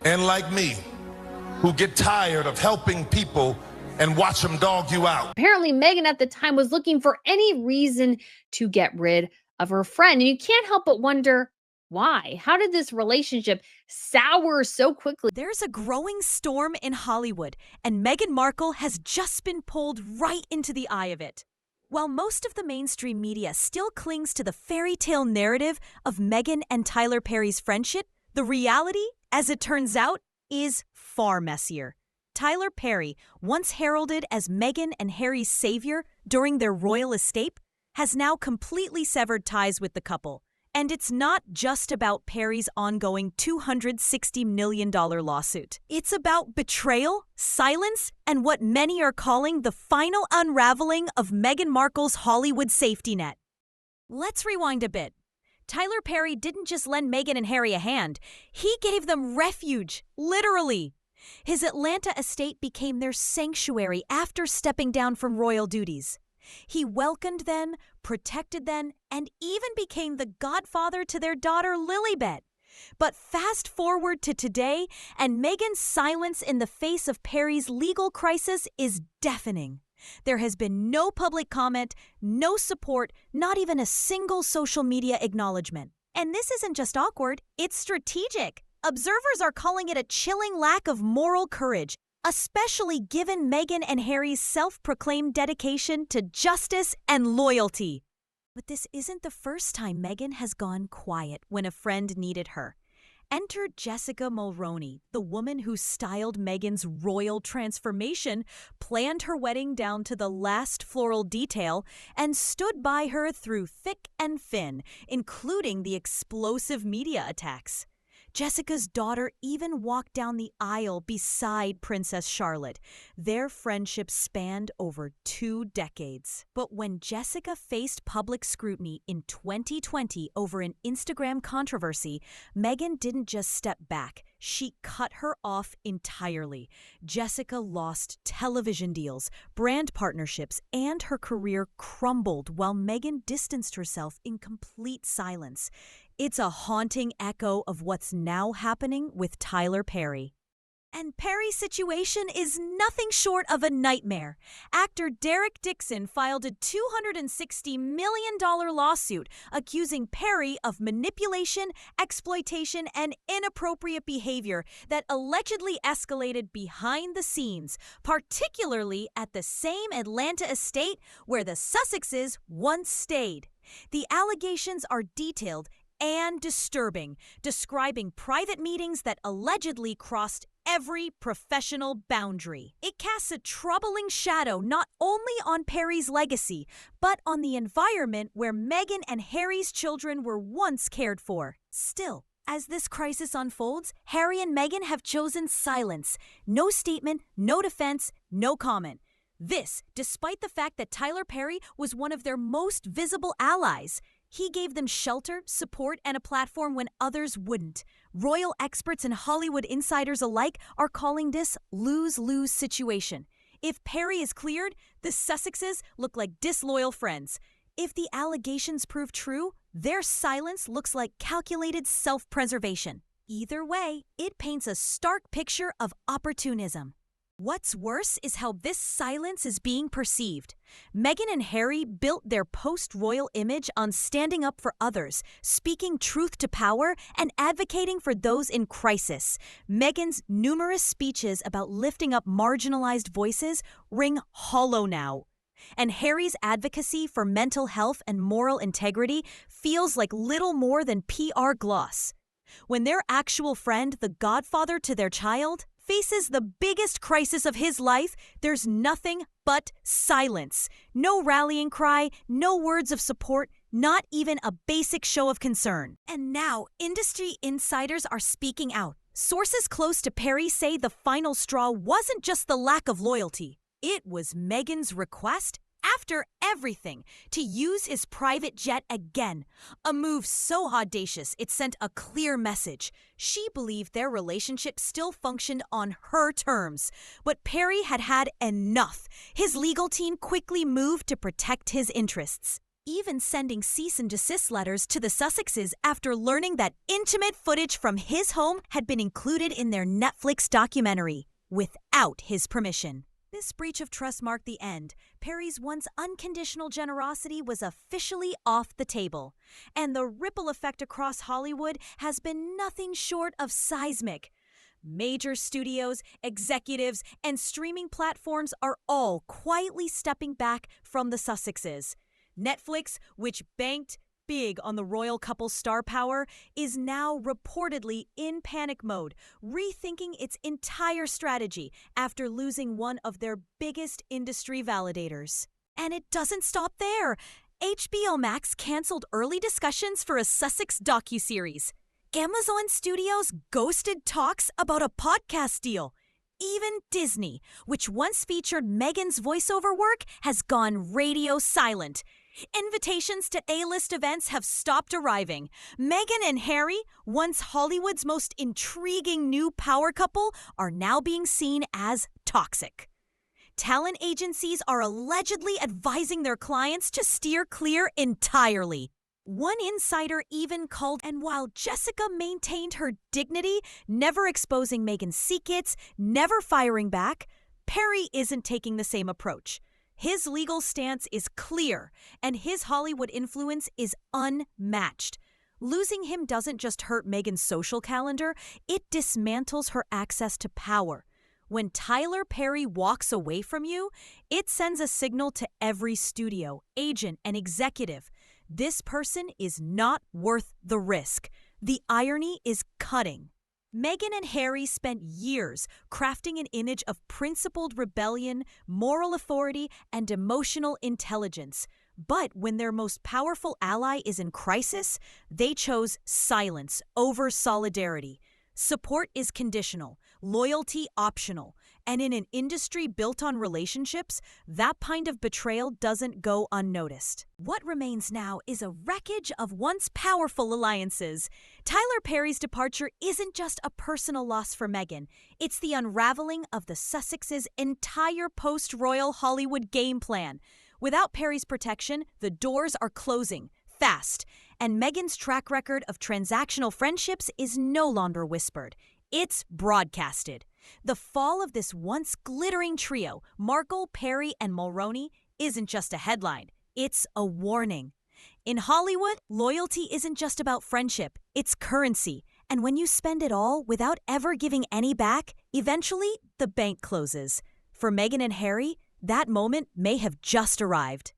and like me, who get tired of helping people and watch them dog you out. Apparently, Meghan at the time was looking for any reason to get rid of her friend. And you can't help but wonder why. How did this relationship sour so quickly? There's a growing storm in Hollywood, and Meghan Markle has just been pulled right into the eye of it. While most of the mainstream media still clings to the fairy tale narrative of Meghan and Tyler Perry's friendship, the reality, as it turns out, is far messier. Tyler Perry, once heralded as Meghan and Harry's savior during their royal escape, has now completely severed ties with the couple. And it's not just about Perry's ongoing $260 million lawsuit. It's about betrayal, silence, and what many are calling the final unraveling of Meghan Markle's Hollywood safety net. Let's rewind a bit. Tyler Perry didn't just lend Meghan and Harry a hand. He gave them refuge, literally. His Atlanta estate became their sanctuary after stepping down from royal duties. He welcomed them, protected them, and even became the godfather to their daughter Lilibet. But fast forward to today, and Meghan's silence in the face of Perry's legal crisis is deafening. There has been no public comment, no support, not even a single social media acknowledgement. And this isn't just awkward, it's strategic. Observers are calling it a chilling lack of moral courage, especially given Meghan and Harry's self-proclaimed dedication to justice and loyalty. But this isn't the first time Meghan has gone quiet when a friend needed her. Enter Jessica Mulroney, the woman who styled Meghan's royal transformation, planned her wedding down to the last floral detail, and stood by her through thick and thin, including the explosive media attacks. Jessica's daughter even walked down the aisle beside Princess Charlotte. Their friendship spanned over 2 decades. But when Jessica faced public scrutiny in 2020 over an Instagram controversy, Meghan didn't just step back. She cut her off entirely. Jessica lost television deals, brand partnerships, and her career crumbled while Meghan distanced herself in complete silence. It's a haunting echo of what's now happening with Tyler Perry. And Perry's situation is nothing short of a nightmare. Actor Derek Dixon filed a $260 million lawsuit accusing Perry of manipulation, exploitation, and inappropriate behavior that allegedly escalated behind the scenes, particularly at the same Atlanta estate where the Sussexes once stayed. The allegations are detailed and disturbing, describing private meetings that allegedly crossed every professional boundary. It casts a troubling shadow not only on Perry's legacy, but on the environment where Meghan and Harry's children were once cared for. Still, as this crisis unfolds, Harry and Meghan have chosen silence. No statement, no defense, no comment. This, despite the fact that Tyler Perry was one of their most visible allies. He gave them shelter, support, and a platform when others wouldn't. Royal experts and Hollywood insiders alike are calling this lose-lose situation. If Perry is cleared, the Sussexes look like disloyal friends. If the allegations prove true, their silence looks like calculated self-preservation. Either way, it paints a stark picture of opportunism. What's worse is how this silence is being perceived. Meghan and Harry built their post-royal image on standing up for others, speaking truth to power, and advocating for those in crisis. Meghan's numerous speeches about lifting up marginalized voices ring hollow now. And Harry's advocacy for mental health and moral integrity feels like little more than PR gloss. When their actual friend, the godfather to their child, faces the biggest crisis of his life, there's nothing but silence. No rallying cry, no words of support, not even a basic show of concern. And now, industry insiders are speaking out. Sources close to Perry say the final straw wasn't just the lack of loyalty. It was Meghan's request, after everything, to use his private jet again. A move so audacious it sent a clear message. She believed their relationship still functioned on her terms. But Perry had had enough. His legal team quickly moved to protect his interests. even sending cease and desist letters to the Sussexes after learning that intimate footage from his home had been included in their Netflix documentary without his permission. This breach of trust marked the end. Perry's once unconditional generosity was officially off the table, and the ripple effect across Hollywood has been nothing short of seismic. Major studios, executives, and streaming platforms are all quietly stepping back from the Sussexes. Netflix, which banked big on the royal couple's star power, is now reportedly in panic mode, rethinking its entire strategy after losing one of their biggest industry validators. And it doesn't stop there. HBO Max canceled early discussions for a Sussex docuseries. Amazon Studios ghosted talks about a podcast deal. Even Disney, which once featured Meghan's voiceover work, has gone radio silent. Invitations to A-list events have stopped arriving. Meghan and Harry, once Hollywood's most intriguing new power couple, are now being seen as toxic. Talent agencies are allegedly advising their clients to steer clear entirely. One insider even called, and while Jessica maintained her dignity, never exposing Meghan's secrets, never firing back, Perry isn't taking the same approach. His legal stance is clear, and his Hollywood influence is unmatched. Losing him doesn't just hurt Meghan's social calendar, it dismantles her access to power. When Tyler Perry walks away from you, it sends a signal to every studio, agent, and executive. This person is not worth the risk. The irony is cutting. Meghan and Harry spent years crafting an image of principled rebellion, moral authority, and emotional intelligence. But when their most powerful ally is in crisis, they chose silence over solidarity. Support is conditional, loyalty optional, and in an industry built on relationships, that kind of betrayal doesn't go unnoticed. What remains now is a wreckage of once powerful alliances. Tyler Perry's departure isn't just a personal loss for Meghan, it's the unraveling of the Sussexes' entire post-royal Hollywood game plan. Without Perry's protection, the doors are closing, fast, and Meghan's track record of transactional friendships is no longer whispered. It's broadcasted. The fall of this once glittering trio, Markle, Perry, and Mulroney, isn't just a headline. It's a warning. In Hollywood, loyalty isn't just about friendship. It's currency. And when you spend it all without ever giving any back, eventually the bank closes. For Meghan and Harry, that moment may have just arrived.